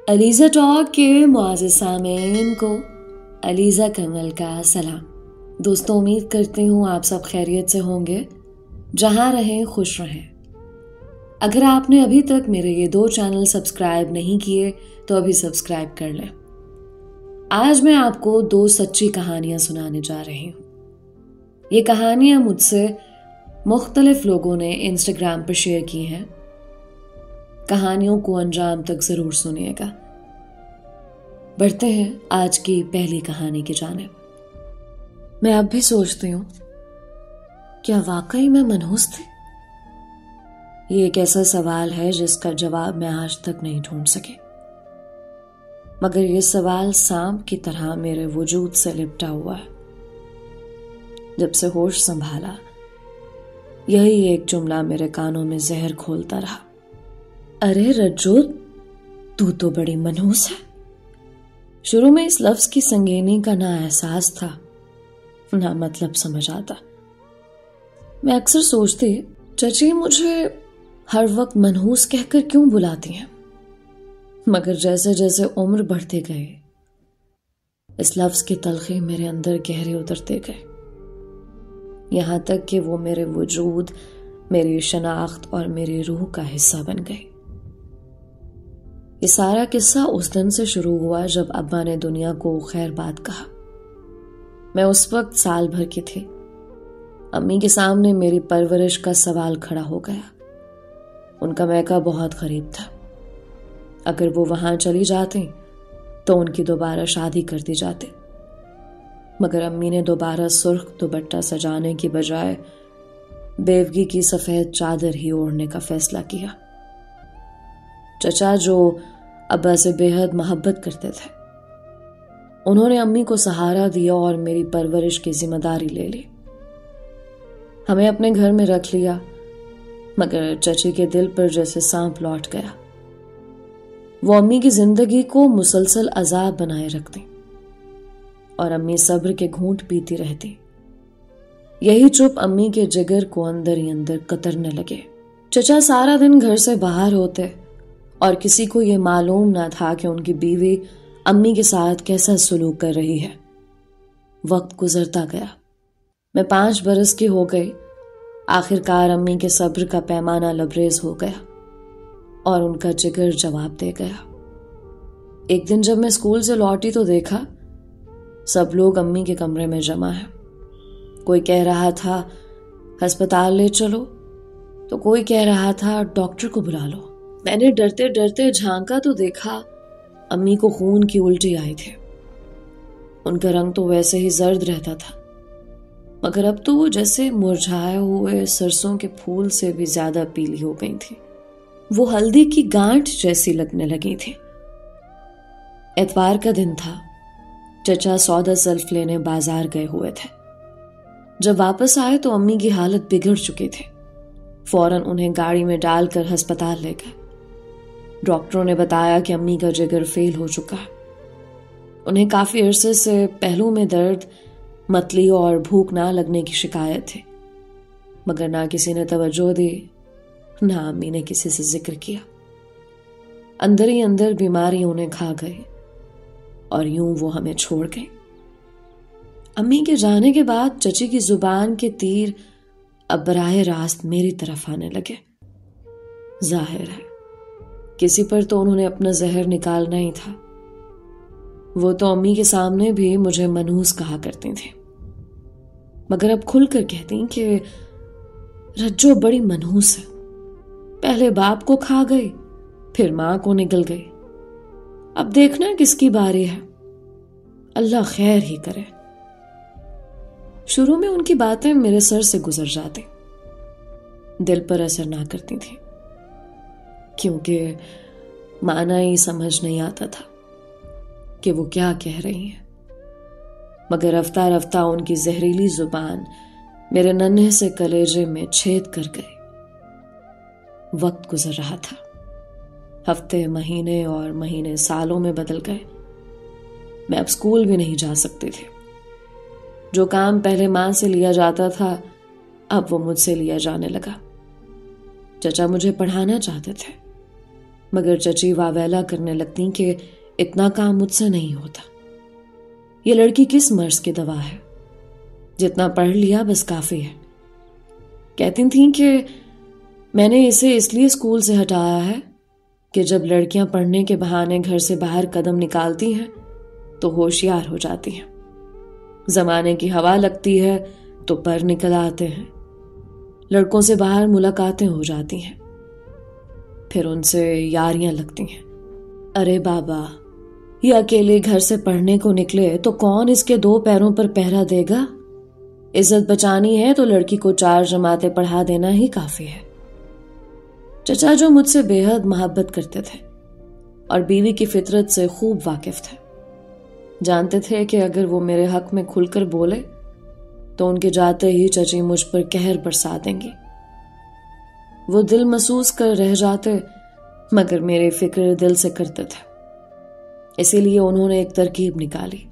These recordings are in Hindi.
अलीज़ा टॉक के मुआज़्ज़िज़ सामीन को अलीज़ा कमल का सलाम। दोस्तों, उम्मीद करती हूँ आप सब खैरियत से होंगे, जहाँ रहें खुश रहें। अगर आपने अभी तक मेरे ये 2 चैनल सब्सक्राइब नहीं किए तो अभी सब्सक्राइब कर लें। आज मैं आपको 2 सच्ची कहानियाँ सुनाने जा रही हूँ। ये कहानियाँ मुझसे मुख्तलिफ लोगों ने इंस्टाग्राम पर शेयर की हैं। कहानियों को अंजाम तक जरूर सुनिएगा। बढ़ते हैं आज की पहली कहानी की जानिब। मैं अब भी सोचती हूँ, क्या वाकई मैं मनहूस थी? ये एक ऐसा सवाल है जिसका जवाब मैं आज तक नहीं ढूंढ सकी, मगर ये सवाल सांप की तरह मेरे वजूद से लिपटा हुआ है। जब से होश संभाला, यही एक जुमला मेरे कानों में जहर खोलता रहा। अरे रज्जो, तू तो बड़ी मनहूस है। शुरू में इस लफ्ज की संगीनी का ना एहसास था, ना मतलब समझ आता। मैं अक्सर सोचती, चची मुझे हर वक्त मनहूस कहकर क्यों बुलाती हैं? मगर जैसे जैसे उम्र बढ़ते गए, इस लफ्ज की तलखी मेरे अंदर गहरे उतरते गए, यहां तक कि वो मेरे वजूद, मेरी शनाख्त और मेरी रूह का हिस्सा बन गई। ये सारा किस्सा उस दिन से शुरू हुआ जब अब्बा ने दुनिया को खैर बात कहा। मैं उस वक्त साल भर की थी। अम्मी के सामने मेरी परवरिश का सवाल खड़ा हो गया। उनका मैका बहुत गरीब था। अगर वो वहां चली जाती तो उनकी दोबारा शादी कर दी जाती, मगर अम्मी ने दोबारा सुर्ख दुपट्टा सजाने की बजाय बेवगी की सफेद चादर ही ओढ़ने का फैसला किया। चचा, जो अब्बा से बेहद मोहब्बत करते थे, उन्होंने अम्मी को सहारा दिया और मेरी परवरिश की जिम्मेदारी ले ली। हमें अपने घर में रख लिया, मगर चची के दिल पर जैसे सांप लौट गया। वो अम्मी की जिंदगी को मुसलसल अजाब बनाए रखती और अम्मी सब्र के घूंट पीती रहती। यही चुप अम्मी के जिगर को अंदर ही अंदर कतरने लगे। चचा सारा दिन घर से बाहर होते और किसी को यह मालूम ना था कि उनकी बीवी अम्मी के साथ कैसा सुलूक कर रही है। वक्त गुजरता गया। मैं 5 बरस की हो गई। आखिरकार अम्मी के सब्र का पैमाना लबरेज हो गया और उनका जिगर जवाब दे गया। एक दिन जब मैं स्कूल से लौटी तो देखा सब लोग अम्मी के कमरे में जमा है। कोई कह रहा था अस्पताल ले चलो, तो कोई कह रहा था डॉक्टर को बुला लो। मैंने डरते डरते झांका तो देखा अम्मी को खून की उल्टी आई थी। उनका रंग तो वैसे ही जर्द रहता था, मगर अब तो वो जैसे मुरझाए हुए सरसों के फूल से भी ज्यादा पीली हो गई थी। वो हल्दी की गांठ जैसी लगने लगी थी। एतवार का दिन था। चचा सौदा सल्फ लेने बाजार गए हुए थे। जब वापस आए तो अम्मी की हालत बिगड़ चुकी थी। फौरन उन्हें गाड़ी में डालकर अस्पताल ले गए। डॉक्टरों ने बताया कि अम्मी का जिगर फेल हो चुका है। उन्हें काफी अरसे से पहलू में दर्द, मतली और भूख ना लगने की शिकायत थी, मगर ना किसी ने तवज्जो दी, ना अम्मी ने किसी से जिक्र किया। अंदर ही अंदर बीमारी उन्हें खा गई और यूं वो हमें छोड़ गई। अम्मी के जाने के बाद चची की जुबान के तीर अब बराह रास्त मेरी तरफ आने लगे। जाहिर है किसी पर तो उन्होंने अपना जहर निकालना ही था। वो तो अम्मी के सामने भी मुझे मनहूस कहा करती थी, मगर अब खुलकर कहती कि रज्जो बड़ी मनहूस है। पहले बाप को खा गई, फिर मां को निकल गई। अब देखना किसकी बारी है। अल्लाह खैर ही करे। शुरू में उनकी बातें मेरे सर से गुजर जाती, दिल पर असर ना करती थी, क्योंकि माना ही समझ नहीं आता था कि वो क्या कह रही हैं। मगर रफ्ता रफ्ता उनकी जहरीली जुबान मेरे नन्हे से कलेजे में छेद कर गई। वक्त गुजर रहा था। हफ्ते, महीने और महीने सालों में बदल गए। मैं अब स्कूल भी नहीं जा सकती थी। जो काम पहले मां से लिया जाता था, अब वो मुझसे लिया जाने लगा। चचा मुझे पढ़ाना चाहते थे, मगर चची वावेला करने लगती कि इतना काम मुझसे नहीं होता। ये लड़की किस मर्ज की दवा है, जितना पढ़ लिया बस काफी है। कहती थी कि मैंने इसे इसलिए स्कूल से हटाया है कि जब लड़कियां पढ़ने के बहाने घर से बाहर कदम निकालती हैं तो होशियार हो जाती हैं। जमाने की हवा लगती है तो पर निकल आते हैं, लड़कों से बाहर मुलाकातें हो जाती हैं, फिर उनसे यारियां लगती हैं। अरे बाबा, ये अकेले घर से पढ़ने को निकले तो कौन इसके 2 पैरों पर पहरा देगा? इज्जत बचानी है तो लड़की को 4 जमातें पढ़ा देना ही काफी है। चचा जो मुझसे बेहद मोहब्बत करते थे और बीवी की फितरत से खूब वाकिफ थे, जानते थे कि अगर वो मेरे हक में खुलकर बोले तो उनके जाते ही चची मुझ पर कहर बरसा देंगी। वो दिल महसूस कर रह जाते, मगर मेरी फिक्र दिल से करते थे। इसीलिए उन्होंने एक तरकीब निकाली।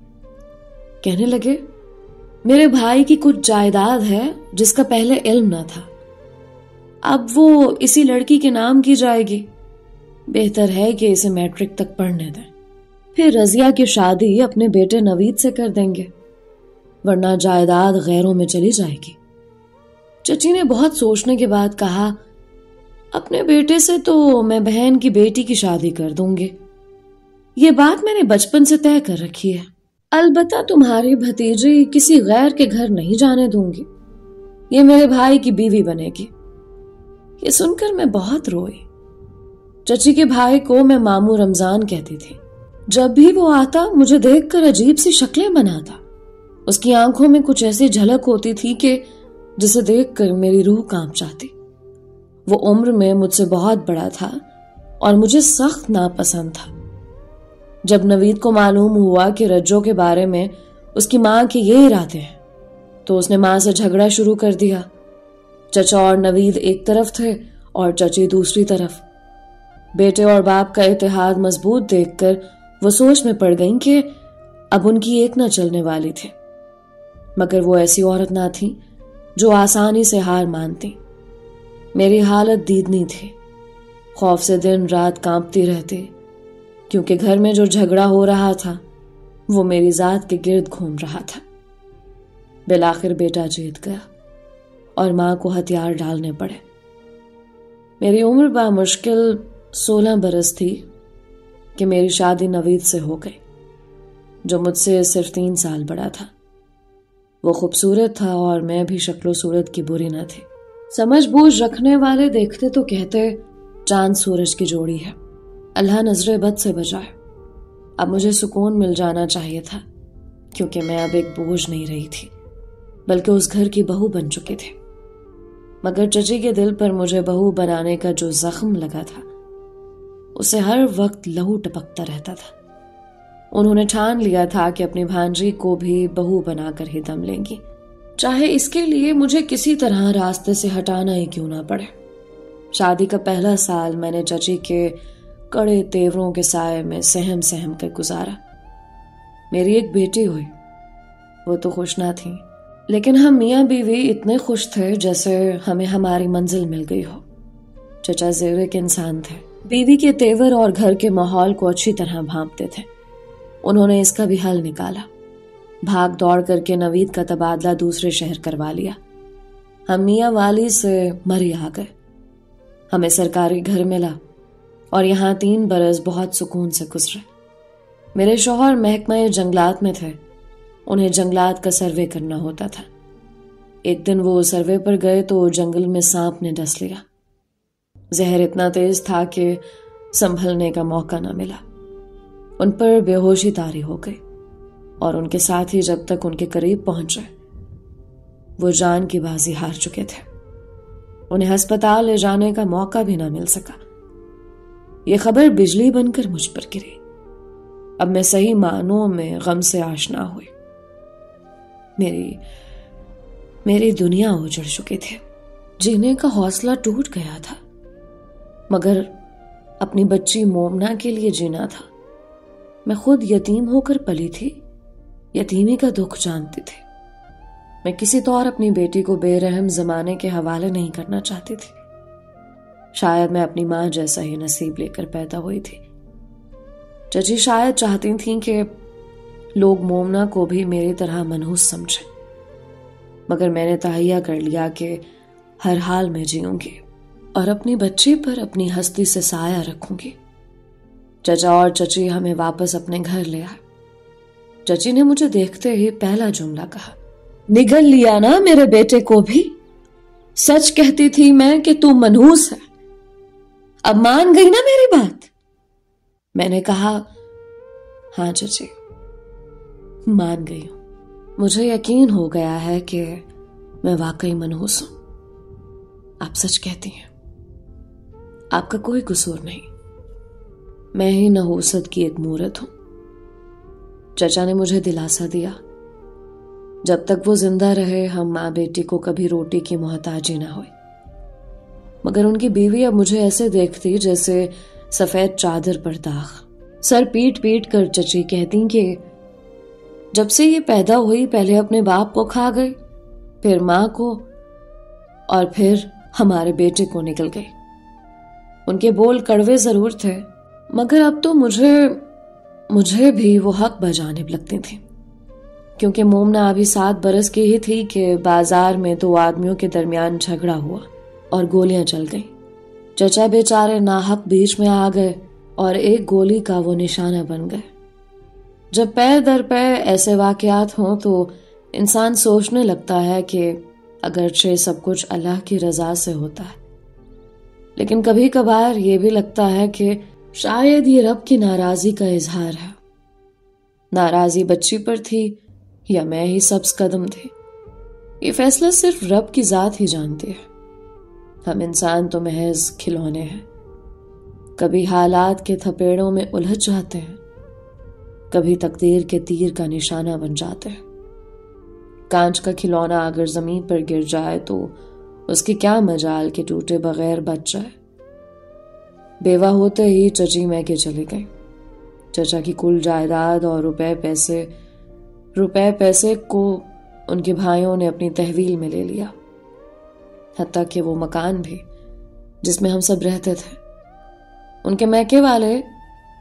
कहने लगे, मेरे भाई की कुछ जायदाद है जिसका पहले इल्म न था, अब वो इसी लड़की के नाम की जाएगी। बेहतर है कि इसे मैट्रिक तक पढ़ने दें, फिर रजिया की शादी अपने बेटे नवीद से कर देंगे, वरना जायदाद गैरों में चली जाएगी। चची ने बहुत सोचने के बाद कहा, अपने बेटे से तो मैं बहन की बेटी की शादी कर दूंगी। ये बात मैंने बचपन से तय कर रखी है। अलबत्ता तुम्हारी भतीजी किसी गैर के घर नहीं जाने दूंगी, ये मेरे भाई की बीवी बनेगी। ये सुनकर मैं बहुत रोई। चची के भाई को मैं मामू रमजान कहती थी। जब भी वो आता मुझे देखकर अजीब सी शक्लें बनाता। उसकी आंखों में कुछ ऐसी झलक होती थी कि जिसे देखकर मेरी रूह कांप जाती। वो उम्र में मुझसे बहुत बड़ा था और मुझे सख्त नापसंद था। जब नवीद को मालूम हुआ कि रज्जो के बारे में उसकी मां के ये इरादे हैं, तो उसने मां से झगड़ा शुरू कर दिया। चचा और नवीद एक तरफ थे और चची दूसरी तरफ। बेटे और बाप का इत्तेहाद मजबूत देखकर वो सोच में पड़ गईं कि अब उनकी एक न चलने वाली थी। मगर वो ऐसी औरत ना थी जो आसानी से हार मानती। मेरी हालत दीदनी थी। खौफ से दिन रात कांपती रहती, क्योंकि घर में जो झगड़ा हो रहा था वो मेरी जात के गिर्द घूम रहा था। बिलाखिर बेटा जीत गया और मां को हथियार डालने पड़े। मेरी उम्र बामुश्किल 16 बरस थी कि मेरी शादी नवीद से हो गई, जो मुझसे सिर्फ 3 साल बड़ा था। वो खूबसूरत था और मैं भी शक्लो सूरत की बुरी न थी। समझ बूझ रखने वाले देखते तो कहते चांद सूरज की जोड़ी है। अल्लाह नजरे बद से बचाए। अब मुझे सुकून मिल जाना चाहिए था, क्योंकि मैं अब एक बोझ नहीं रही थी, बल्कि उस घर की बहू बन चुकी थी। मगर चची के दिल पर मुझे बहू बनाने का जो जख्म लगा था, उसे हर वक्त लहू टपकता रहता था। उन्होंने ठान लिया था कि अपनी भांजी को भी बहू बनाकर ही दम लेंगी, चाहे इसके लिए मुझे किसी तरह रास्ते से हटाना ही क्यों ना पड़े। शादी का पहला साल मैंने चची के कड़े तेवरों के साए में सहम सहम कर गुजारा। मेरी एक बेटी हुई, वो तो खुश ना थी, लेकिन हम मियाँ बीवी इतने खुश थे जैसे हमें हमारी मंजिल मिल गई हो। चचा ज़ेरे के इंसान थे, बीवी के तेवर और घर के माहौल को अच्छी तरह भांपते थे। उन्होंने इसका भी हल निकाला। भाग दौड़ करके नवीद का तबादला दूसरे शहर करवा लिया। हम मियाँ वाली से मरी आ गए। हमें सरकारी घर मिला और यहाँ 3 बरस बहुत सुकून से गुजरे। मेरे शौहर महकमा जंगलात में थे, उन्हें जंगलात का सर्वे करना होता था। एक दिन वो सर्वे पर गए तो जंगल में सांप ने डस लिया। जहर इतना तेज था कि संभलने का मौका न मिला। उन पर बेहोशी तारी हो गई और उनके साथ ही जब तक उनके करीब पहुंचे वो जान की बाजी हार चुके थे। उन्हें अस्पताल ले जाने का मौका भी ना मिल सका। ये खबर बिजली बनकर मुझ पर गिरी। अब मैं सही मानों में गम से आशना हुई। मेरी दुनिया उजड़ चुकी थी। जीने का हौसला टूट गया था, मगर अपनी बच्ची मोमना के लिए जीना था। मैं खुद यतीम होकर पली थी, यतीमी का दुख जानती थी। मैं किसी तौर अपनी बेटी को बेरहम जमाने के हवाले नहीं करना चाहती थी। शायद मैं अपनी माँ जैसा ही नसीब लेकर पैदा हुई थी। चची शायद चाहती थीं कि लोग मोमना को भी मेरी तरह मनहूस समझें, मगर मैंने तहैया कर लिया कि हर हाल में जीऊंगी और अपनी बच्ची पर अपनी हस्ती से साया रखूंगी। चचा और चची हमें वापस अपने घर ले आए। चची ने मुझे देखते ही पहला जुमला कहा, निगल लिया ना मेरे बेटे को भी। सच कहती थी मैं कि तू मनहूस है, अब मान गई ना मेरी बात। मैंने कहा, हाँ चची, मान गई हूं। मुझे यकीन हो गया है कि मैं वाकई मनहूस हूं। आप सच कहती हैं, आपका कोई कसूर नहीं, मैं ही नहूसत की एक मूरत हूं। चचा ने मुझे दिलासा दिया, जब तक वो जिंदा रहे हम माँ बेटी को कभी रोटी की मोहताजी ना हुई। मगर उनकी बीवी अब मुझे ऐसे देखती जैसे सफेद चादर पर दाग। सर पीट पीट कर चची कहती कि जब से ये पैदा हुई पहले अपने बाप को खा गई, फिर माँ को, और फिर हमारे बेटे को निकल गई। उनके बोल कड़वे जरूर थे, मगर अब तो मुझे भी वो हक बजाने लगती थी, क्योंकि मोमना अभी 7 बरस की ही थी कि बाजार में 2 आदमियों के दरमियान झगड़ा हुआ और गोलियां चल गईं। चचा बेचारे नाहक बीच में आ गए और एक गोली का वो निशाना बन गए। जब पैर दर पैर ऐसे वाकयात हों तो इंसान सोचने लगता है कि अगरचे सब कुछ अल्लाह की रजा से होता है, लेकिन कभी कभार ये भी लगता है कि शायद ये रब की नाराजगी का इजहार है। नाराजगी बच्ची पर थी या मैं ही सब्ज कदम थे, ये फैसला सिर्फ रब की जात ही जानती है। हम इंसान तो महज खिलौने हैं, कभी हालात के थपेड़ों में उलझ जाते हैं, कभी तकदीर के तीर का निशाना बन जाते हैं। कांच का खिलौना अगर जमीन पर गिर जाए तो उसकी क्या मजाल के टूटे बगैर बच जाए। बेवा होते ही चची मैके चले गए। चचा की कुल जायदाद और रुपए पैसे को उनके भाइयों ने अपनी तहवील में ले लिया, हत्ता कि वो मकान भी जिसमें हम सब रहते थे। उनके मैके वाले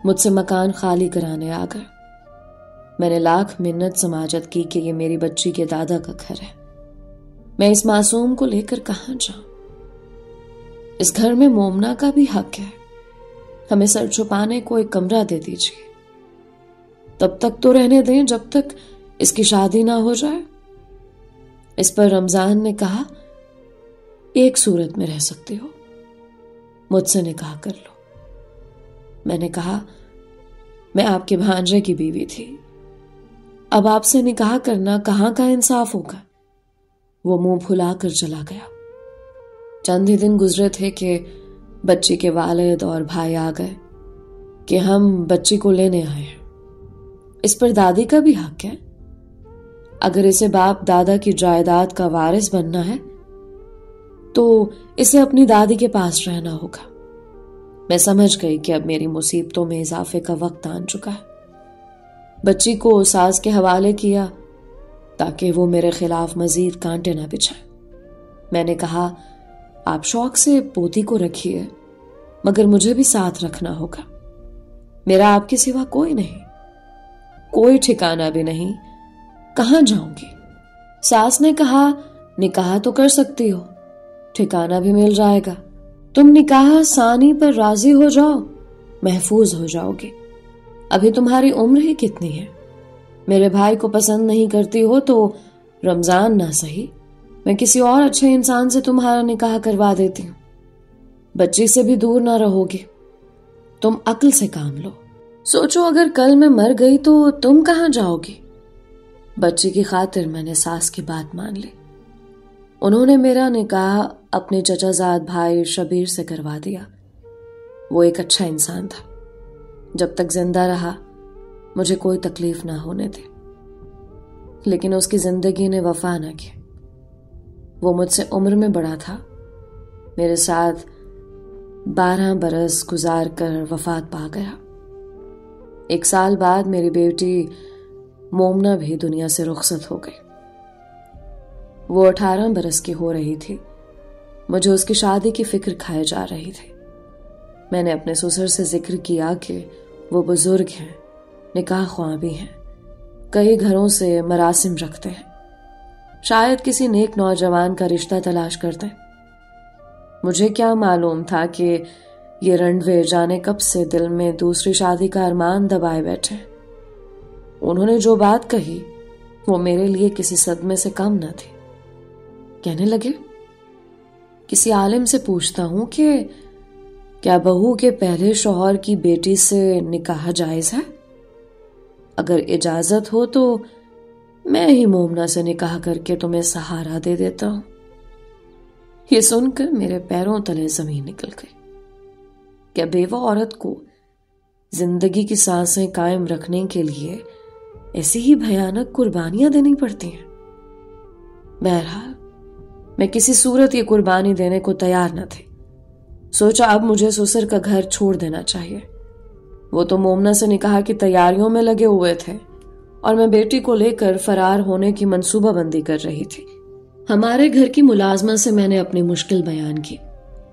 मुझसे मकान खाली कराने आ गए। मैंने लाख मिन्नत समाजत की कि ये मेरी बच्ची के दादा का घर है, मैं इस मासूम को लेकर कहां जाऊं। इस घर में मोमना का भी हक है, हमें सर छुपाने को एक कमरा दे दीजिए, तब तक तो रहने दें जब तक इसकी शादी ना हो जाए। इस पर रमजान ने कहा, एक सूरत में रह सकती हो, मुझसे निकाह कर लो। मैंने कहा, मैं आपके भांजे की बीवी थी, अब आपसे निकाह करना कहां का इंसाफ होगा। वो मुंह फुलाकर चला गया। चंद ही दिन गुजरे थे कि बच्ची के वालिद और भाई आ गए कि हम बच्ची को लेने आए हैं। इस पर दादी का भी हक है, अगर इसे बाप दादा की जायदाद का वारिस बनना है तो इसे अपनी दादी के पास रहना होगा। मैं समझ गई कि अब मेरी मुसीबतों में इजाफे का वक्त आन चुका है। बच्ची को सास के हवाले किया ताकि वो मेरे खिलाफ मजीद कांटे ना बिछाए। मैंने कहा, आप शौक से पोती को रखिए, मगर मुझे भी साथ रखना होगा। मेरा आपके सिवा कोई नहीं, कोई ठिकाना भी नहीं, कहां जाऊंगी। सास ने कहा, निकाह तो कर सकती हो, ठिकाना भी मिल जाएगा। तुम निकाह सानी पर राजी हो जाओ, महफूज हो जाओगे। अभी तुम्हारी उम्र ही कितनी है। मेरे भाई को पसंद नहीं करती हो तो रमजान ना सही, मैं किसी और अच्छे इंसान से तुम्हारा निकाह करवा देती हूँ। बच्ची से भी दूर ना रहोगे। तुम अक्ल से काम लो, सोचो अगर कल मैं मर गई तो तुम कहां जाओगी। बच्ची की खातिर मैंने सास की बात मान ली। उन्होंने मेरा निकाह अपने चचाजाद भाई शबीर से करवा दिया। वो एक अच्छा इंसान था, जब तक जिंदा रहा मुझे कोई तकलीफ ना होने दी, लेकिन उसकी जिंदगी ने वफा ना की। वो मुझसे उम्र में बड़ा था, मेरे साथ 12 बरस गुजार कर वफात पा गया। 1 साल बाद मेरी बेटी मोमना भी दुनिया से रुखसत हो गई। वो 18 बरस की हो रही थी मुझे उसकी शादी की फिक्र खाए जा रही थी। मैंने अपने ससुर से जिक्र किया कि वो बुजुर्ग हैं, निकाह ख्वाह भी हैं, कई घरों से मरासिम रखते हैं, शायद किसी नेक नौजवान का रिश्ता तलाश करते हैं। मुझे क्या मालूम था कि ये रणवे जाने कब से दिल में दूसरी शादी का अरमान दबाए बैठे। उन्होंने जो बात कही वो मेरे लिए किसी सदमे से कम न थी। कहने लगे, किसी आलिम से पूछता हूं कि क्या बहू के पहले शौहर की बेटी से निकाह जायज है? अगर इजाजत हो तो मैं ही मोमना से निकाह करके तुम्हें सहारा दे देता हूं। ये सुनकर मेरे पैरों तले जमीन निकल गई। क्या बेवा औरत को जिंदगी की सांसें कायम रखने के लिए ऐसी ही भयानक कुर्बानियां देनी पड़ती हैं? बहरहाल मैं किसी सूरत ये कुर्बानी देने को तैयार न थी। सोचा अब मुझे ससुर का घर छोड़ देना चाहिए। वो तो मोमना से निकाह की तैयारियों में लगे हुए थे और मैं बेटी को लेकर फरार होने की मंसूबाबंदी कर रही थी। हमारे घर की मुलाजमा से मैंने अपनी मुश्किल बयान की।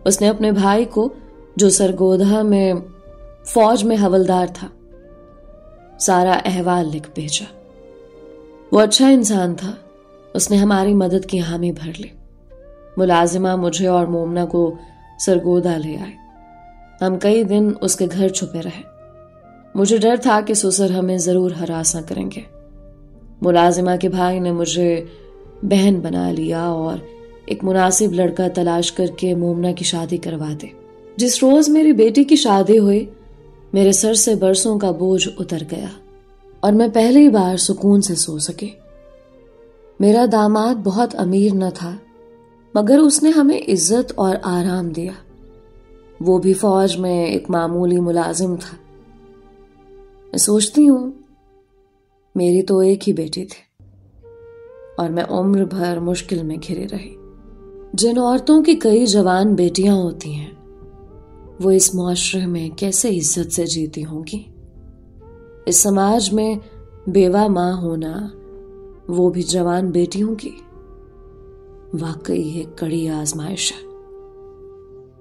उसने अपने भाई को, जो सरगोधा में फौज में हवलदार था, सारा अहवाल लिख भेजा। वो अच्छा इंसान था। उसने हमारी मदद की हामी भर ली। मुलाजिमा मुझे और मोमना को सरगोधा ले आए। हम कई दिन उसके घर छुपे रहे। मुझे डर था कि ससुर हमें जरूर हरासा करेंगे। मुलाजिमा के भाई ने मुझे बहन बना लिया और एक मुनासिब लड़का तलाश करके मोमना की शादी करवा दे। जिस रोज मेरी बेटी की शादी हुई, मेरे सर से बरसों का बोझ उतर गया और मैं पहली बार सुकून से सो सकी। मेरा दामाद बहुत अमीर न था, मगर उसने हमें इज्जत और आराम दिया। वो भी फौज में एक मामूली मुलाजिम था। मैं सोचती हूं, मेरी तो एक ही बेटी थी और मैं उम्र भर मुश्किल में घिरी रही। जिन औरतों की कई जवान बेटियां होती हैं, वो इस मुआशरे में कैसे इज्जत से जीती होंगी। इस समाज में बेवा मां होना, वो भी जवान बेटियों की, वाकई एक कड़ी आजमाइश है।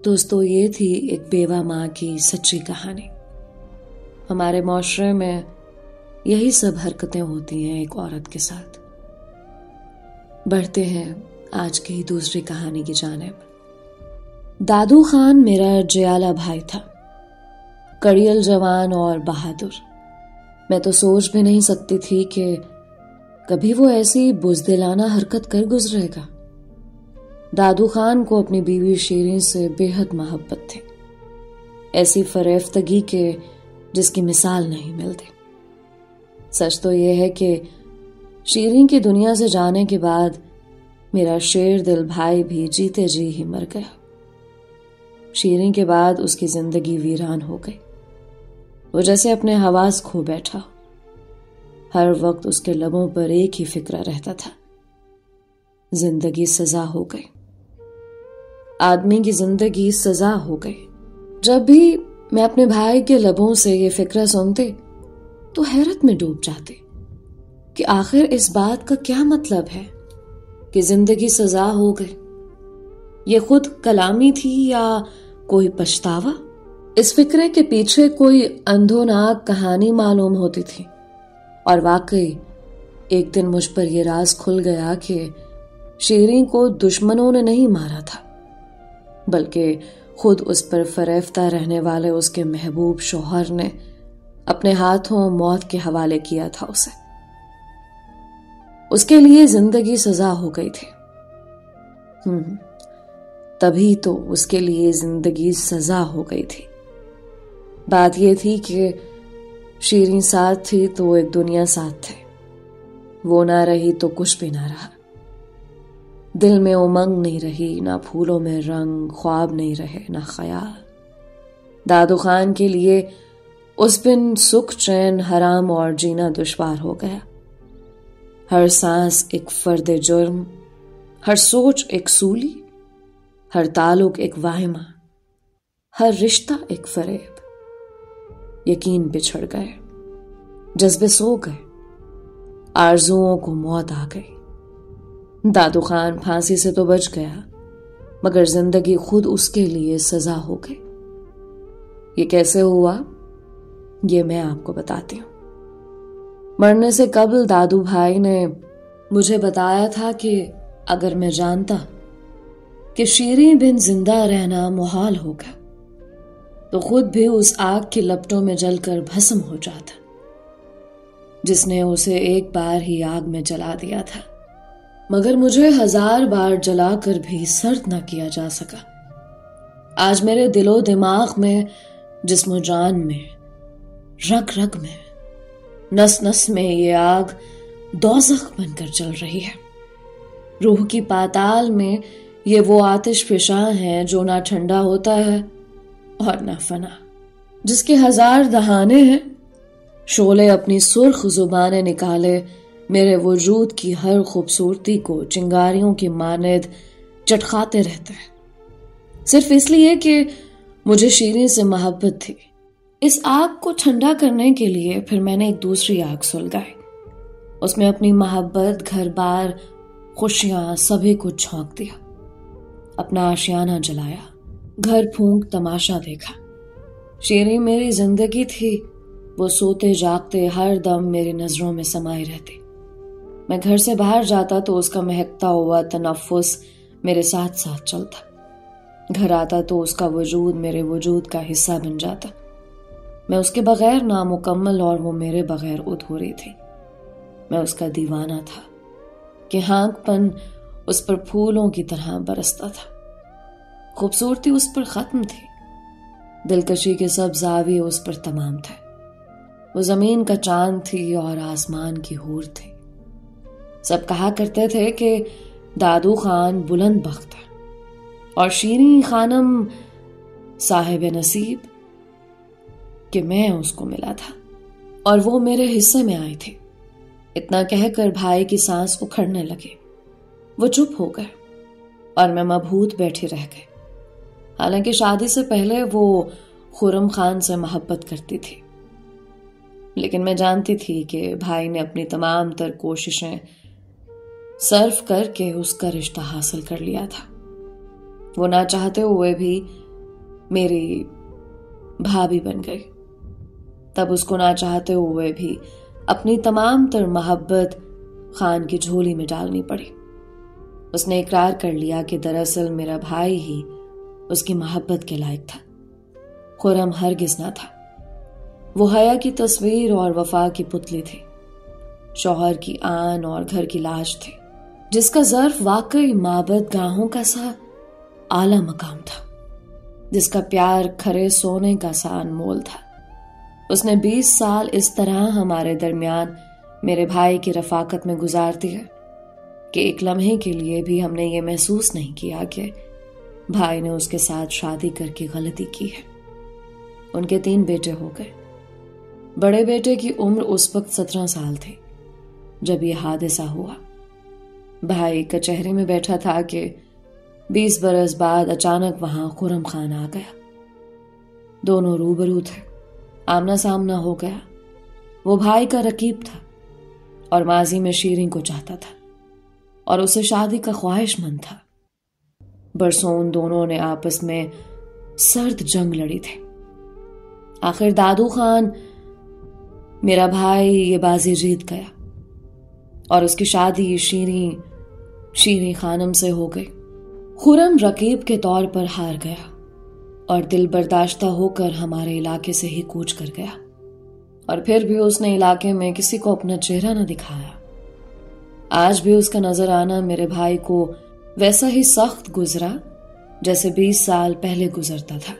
दोस्तों, ये थी एक बेवा मां की सच्ची कहानी। हमारे मुआशरे में यही सब हरकतें होती हैं एक औरत के साथ। बढ़ते हैं आज की दूसरी कहानी की जानिब। दादू खान मेरा जयाला भाई था, कड़ियल जवान और बहादुर। मैं तो सोच भी नहीं सकती थी कि कभी वो ऐसी बुज़दिलाना हरकत कर गुजरेगा। दादू खान को अपनी बीवी शीरीन से बेहद मोहब्बत थी, ऐसी फरेफ्तगी के जिसकी मिसाल नहीं मिलती। सच तो यह है कि शीरीन की दुनिया से जाने के बाद मेरा शेर दिल भाई भी जीते जी ही मर गया। शीरीन के बाद उसकी जिंदगी वीरान हो गई। वो जैसे अपने हवास खो बैठा। हर वक्त उसके लबों पर एक ही फिक्र रहता था, जिंदगी सजा हो गई। आदमी की जिंदगी सजा हो गई। जब भी मैं अपने भाई के लबों से ये फिक्र सुनती तो हैरत में डूब जाती कि आखिर इस बात का क्या मतलब है कि जिंदगी सजा हो गई। ये खुद कलामी थी या कोई पछतावा? इस फिक्रे के पीछे कोई अंधोनाक कहानी मालूम होती थी। और वाकई एक दिन मुझ पर यह राज खुल गया कि शीरीन को दुश्मनों ने नहीं मारा था, बल्कि खुद उस पर फरेफ्ता रहने वाले उसके महबूब शौहर ने अपने हाथों मौत के हवाले किया था उसे। उसके लिए जिंदगी सजा हो गई थी। तभी तो उसके लिए जिंदगी सजा हो गई थी। बात यह थी कि शीरीन साथ थी तो एक दुनिया साथ थे, वो ना रही तो कुछ भी ना रहा। दिल में उमंग नहीं रही, ना फूलों में रंग, ख्वाब नहीं रहे, ना ख्याल। दादू खान के लिए उस दिन सुख चैन हराम और जीना दुश्वार हो गया। हर सांस एक फर्द जुर्म, हर सोच एक सूली, हर ताल्लुक एक वाहिमा, हर रिश्ता एक फरेब। यकीन बिछड़ गए, जज्बे सो गए, आरजुओं को मौत आ गई। दादू खान फांसी से तो बच गया, मगर जिंदगी खुद उसके लिए सजा हो गई। ये कैसे हुआ, ये मैं आपको बताती हूँ। मरने से कबल दादू भाई ने मुझे बताया था कि अगर मैं जानता कि शीरीं बिन जिंदा रहना मुहाल होगा तो खुद भी उस आग की लपटों में जलकर भस्म हो जाता, जिसने उसे एक बार ही आग में जला दिया था, मगर मुझे 1000 बार जलाकर भी सर्द न किया जा सका। आज मेरे दिलो दिमाग में, जिस्म जान में, रग रग में, नस नस में ये आग दोज़ख बनकर जल रही है। रूह की पाताल में ये वो आतिश फिशा है जो ना ठंडा होता है और ना फना, जिसके 1000 दहाने हैं। शोले अपनी सुर्ख जुबानें निकाले मेरे वजूद की हर खूबसूरती को चिंगारियों की मानद चटखाते रहते हैं, सिर्फ इसलिए कि मुझे शीरीं से मोहब्बत थी। इस आग को ठंडा करने के लिए फिर मैंने एक दूसरी आग सुलगाई। उसमें अपनी मोहब्बत, घर बार, खुशियां सभी कुछ झोंक दिया। अपना आशियाना जलाया, घर फूंक तमाशा देखा। शीरीं मेरी जिंदगी थी, वो सोते जागते हर दम मेरी नजरों में समाई रहती। मैं घर से बाहर जाता तो उसका महकता हुआ तनफ्फुस मेरे साथ साथ चलता। घर आता तो उसका वजूद मेरे वजूद का हिस्सा बन जाता। मैं उसके बगैर नामुकम्मल और वो मेरे बगैर अधूरी थी। मैं उसका दीवाना था कि हाँकपन उस पर फूलों की तरह बरसता था। खूबसूरती उस पर खत्म थी, दिलकशी के सब जाविये उस पर तमाम थे। वो जमीन का चांद थी और आसमान की हूर थी। सब कहा करते थे कि दादू खान बुलंद बख्त है और शीरीं खानम साहिब नसीब, कि मैं उसको मिला था और वो मेरे हिस्से में आई थी। इतना कहकर भाई की सांस उखड़ने लगी। वो चुप हो गए और मैं मबहूत बैठी रह गई। हालांकि शादी से पहले वो खुर्रम खान से मोहब्बत करती थी, लेकिन मैं जानती थी कि भाई ने अपनी तमाम तर कोशिशें सर्फ करके उसका रिश्ता हासिल कर लिया था। वो ना चाहते हुए भी मेरी भाभी बन गई। तब उसको ना चाहते हुए भी अपनी तमाम तर मोहब्बत खान की झोली में डालनी पड़ी। उसने इकरार कर लिया कि दरअसल मेरा भाई ही उसकी मोहब्बत के लायक था। खुर्रम हरगिज ना था। वो हया की तस्वीर और वफा की पुतली थी, शौहर की आन और घर की लाज थी, जिसका ज़र्फ वाकई माबद गाहों का सा आला मकाम था, जिसका प्यार खरे सोने का सा अनमोल था। उसने 20 साल इस तरह हमारे दरमियान मेरे भाई की रफाकत में गुजार दिए कि एक लम्हे के लिए भी हमने ये महसूस नहीं किया कि भाई ने उसके साथ शादी करके गलती की है। उनके 3 बेटे हो गए। बड़े बेटे की उम्र उस वक्त 17 साल थी जब यह हादसा हुआ। भाई कचहरी में बैठा था कि 20 बरस बाद अचानक वहां खुर्रम खान आ गया। दोनों रूबरू थे, आमना सामना हो गया। वो भाई का रकीब था और माजी में शीरीं को चाहता था और उसे शादी का ख्वाहिशमंद था। बरसों उन दोनों ने आपस में सर्द जंग लड़ी थी। आखिर दादू खान, मेरा भाई, ये बाजी जीत गया और उसकी शादी शीरीं खानम से हो गई। खुर्रम रकीब के तौर पर हार गया और दिल बर्दाश्ता होकर हमारे इलाके से ही कूच कर गया और फिर भी उसने इलाके में किसी को अपना चेहरा न दिखाया। आज भी उसका नजर आना मेरे भाई को वैसा ही सख्त गुजरा जैसे 20 साल पहले गुजरता था।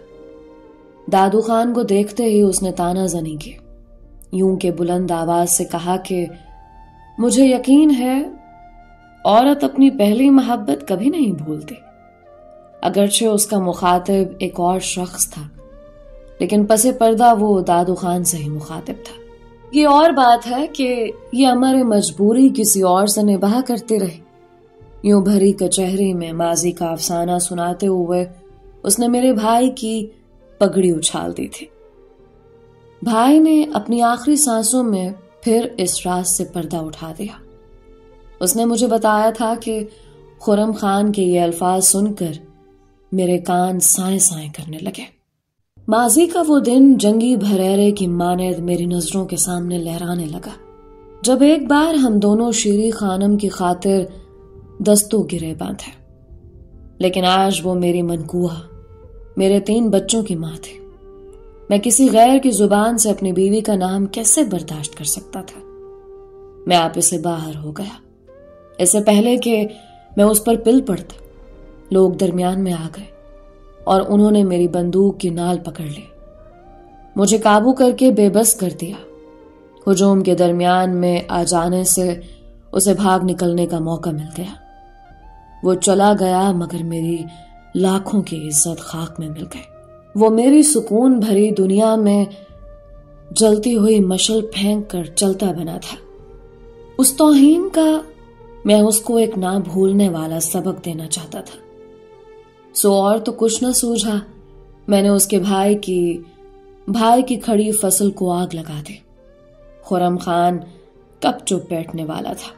दादू खान को देखते ही उसने तानाजनी की, यूं के बुलंद आवाज से कहा कि मुझे यकीन है औरत अपनी पहली मोहब्बत कभी नहीं भूलती। अगरचे उसका मुखातिब एक और शख्स था, लेकिन पसे पर्दा वो दादू खान से ही मुखातिब था। ये और बात है कि ये हमारी मजबूरी किसी और से निभाह करती रही। यूं भरी कचहरी में माजी का अफसाना सुनाते हुए उसने मेरे भाई की पगड़ी उछाल दी थी। भाई ने अपनी आखिरी सांसों में फिर इस राज से पर्दा उठा दिया। उसने मुझे बताया था कि खुर्रम खान के ये अल्फाज सुनकर मेरे कान साए साए करने लगे। माजी का वो दिन जंगी भरेरे की मानद मेरी नजरों के सामने लहराने लगा, जब एक बार हम दोनों शीरी खानम की खातिर दस्तों गिरे बांधे। लेकिन आज वो मेरी मनकुआ, मेरे 3 बच्चों की मां थी। मैं किसी गैर की जुबान से अपनी बीवी का नाम कैसे बर्दाश्त कर सकता था। मैं आप से बाहर हो गया। इससे पहले कि मैं उस पर पिल पड़ता, लोग दरमियान में आ गए और उन्होंने मेरी बंदूक की नाल पकड़ ली, मुझे काबू करके बेबस कर दिया। हुजूम के दरमियान में आ जाने से उसे भाग निकलने का मौका मिल गया। वो चला गया, मगर मेरी लाखों की इज्जत खाक में मिल गई। वो मेरी सुकून भरी दुनिया में जलती हुई मशल फेंक कर चलता बना था। उस तौहीन का मैं उसको एक ना भूलने वाला सबक देना चाहता था। सो और तो कुछ न सूझा, मैंने उसके भाई की खड़ी फसल को आग लगा दी। खुरम खान कब चुप बैठने वाला था।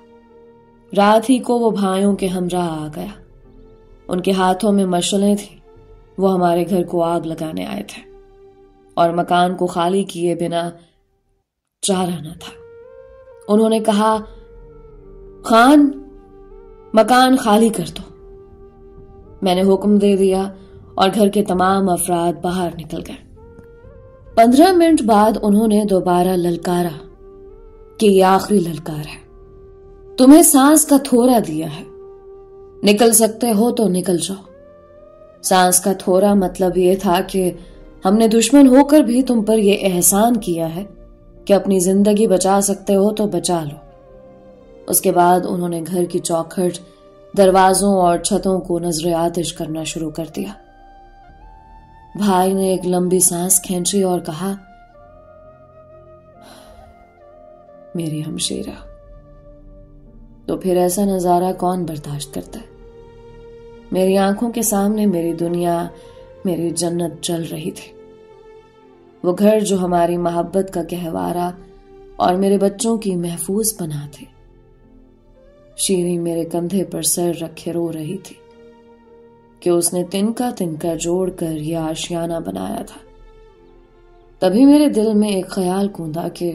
रात ही को वो भाइयों के हमराह आ गया। उनके हाथों में मशलें थी। वो हमारे घर को आग लगाने आए थे और मकान को खाली किए बिना चारा न था। उन्होंने कहा, खान, मकान खाली कर दो। मैंने हुक्म दे दिया और घर के तमाम अफराद बाहर निकल गए। 15 मिनट बाद उन्होंने दोबारा ललकारा कि ये आखिरी ललकार है, तुम्हें सांस का थोड़ा दिया है, निकल सकते हो तो निकल जाओ। सांस का थोड़ा मतलब ये था कि हमने दुश्मन होकर भी तुम पर यह एहसान किया है कि अपनी जिंदगी बचा सकते हो तो बचा लो। उसके बाद उन्होंने घर की चौखट, दरवाजों और छतों को नजर आतिश करना शुरू कर दिया। भाई ने एक लंबी सांस खींची और कहा, मेरी हमशेरा। तो फिर ऐसा नजारा कौन बर्दाश्त करता है। मेरी आंखों के सामने मेरी दुनिया, मेरी जन्नत जल रही थी। वो घर जो हमारी मोहब्बत का गहवारा और मेरे बच्चों की महफूज पनाह थी। शीरी मेरे कंधे पर सर रखे रो रही थी कि उसने तिनका तिनका जोड़कर यह आशियाना बनाया था। तभी मेरे दिल में एक ख्याल कूदा कि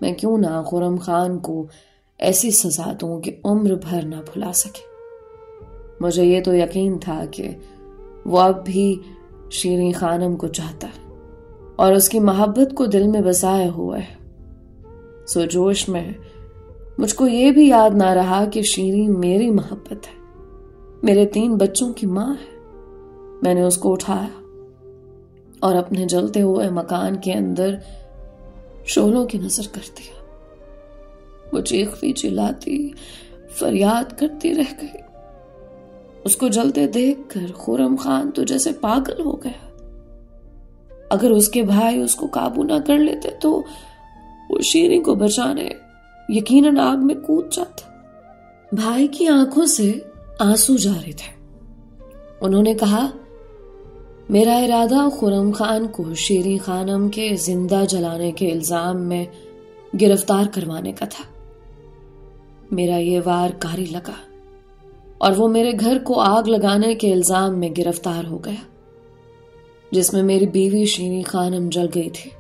मैं क्यों ना खुरम खान को ऐसी सजा दूं कि उम्र भर ना भुला सके। मुझे ये तो यकीन था कि वो अब भी शीरी खानम को चाहता है और उसकी मोहब्बत को दिल में बसाए हुए है। सो जोश में मुझको ये भी याद ना रहा कि शीरी मेरी मोहब्बत है, मेरे 3 बच्चों की मां है। मैंने उसको उठाया और अपने जलते हुए मकान के अंदर शोलों की नजर कर दिया। वो चीखती चिल्लाती फरियाद करती रह गई। उसको जलते देखकर खुरम खान तो जैसे पागल हो गया। अगर उसके भाई उसको काबू ना कर लेते तो वो शीरी को बचाने यकीनन आग में कूद जाता। भाई की आंखों से आंसू जारी थे। उन्होंने कहा, मेरा इरादा खुरम खान को शीरी खानम के जिंदा जलाने के इल्जाम में गिरफ्तार करवाने का था। मेरा ये वार कारी लगा और वो मेरे घर को आग लगाने के इल्जाम में गिरफ्तार हो गया, जिसमें मेरी बीवी शीरी खानम जल गई थी।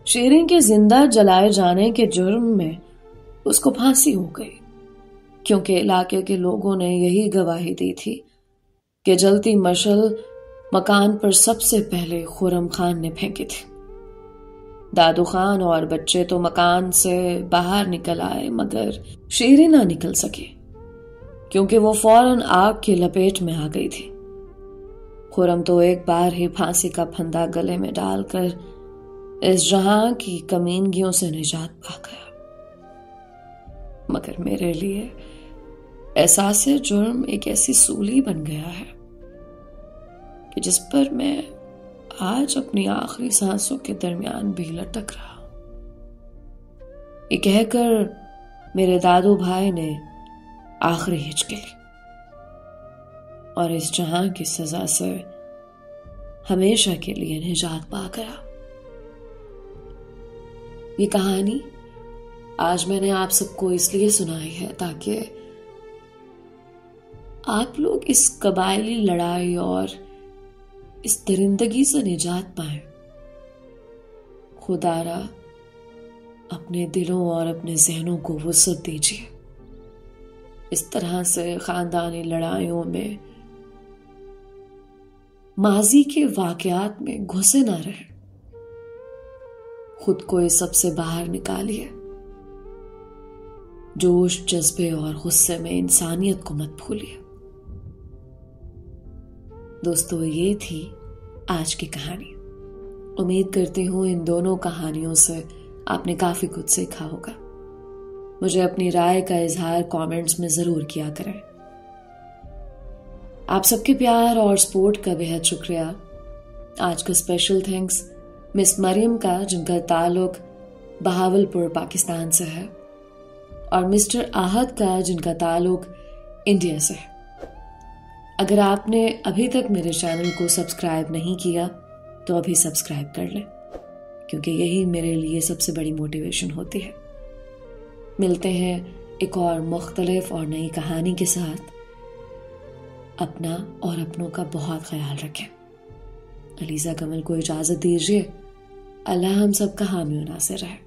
शीरी के जिंदा जलाए जाने के जुर्म में उसको फांसी हो गई, क्योंकि इलाके के लोगों ने यही गवाही दी थी कि जलती मशल मकान पर सबसे पहले खुरम खान ने फेंकी थी। दादू खान और बच्चे तो मकान से बाहर निकल आए, मगर शीरी ना निकल सकी क्योंकि वो फौरन आग की लपेट में आ गई थी। खुरम तो एक बार ही फांसी का फंदा गले में डालकर इस जहां की कमीनगियों से निजात पा गया, मगर मेरे लिए एहसास-ए जुर्म एक ऐसी सूली बन गया है कि जिस पर मैं आज अपनी आखिरी सांसों के दरमियान भी लटक रहा हूं। ये कहकर मेरे दादू भाई ने आखिरी हिचकी ली और इस जहां की सजा से हमेशा के लिए निजात पा गया। ये कहानी आज मैंने आप सबको इसलिए सुनाई है ताकि आप लोग इस कबायली लड़ाई और इस दरिंदगी से निजात पाएं। खुदारा अपने दिलों और अपने जहनों को वुसअत दीजिए। इस तरह से खानदानी लड़ाइयों में, माजी के वाकयात में घुसे ना रहे। खुद को इस सबसे बाहर निकालिए। जोश, जज्बे और गुस्से में इंसानियत को मत भूलिए। दोस्तों, ये थी आज की कहानी। उम्मीद करती हूं इन दोनों कहानियों से आपने काफी कुछ सीखा होगा। मुझे अपनी राय का इजहार कमेंट्स में जरूर किया करें। आप सबके प्यार और सपोर्ट का बेहद शुक्रिया। आज का स्पेशल थैंक्स मिस मरियम का, जिनका ताल्लुक बहावलपुर पाकिस्तान से है, और मिस्टर आहद का, जिनका ताल्लुक इंडिया से है। अगर आपने अभी तक मेरे चैनल को सब्सक्राइब नहीं किया तो अभी सब्सक्राइब कर लें, क्योंकि यही मेरे लिए सबसे बड़ी मोटिवेशन होती है। मिलते हैं एक और मुख्तलिफ और नई कहानी के साथ। अपना और अपनों का बहुत ख्याल रखें। अलीज़ा कमल को इजाज़त दीजिए। अल्लाह हम सबका हामी और नासिर रहे।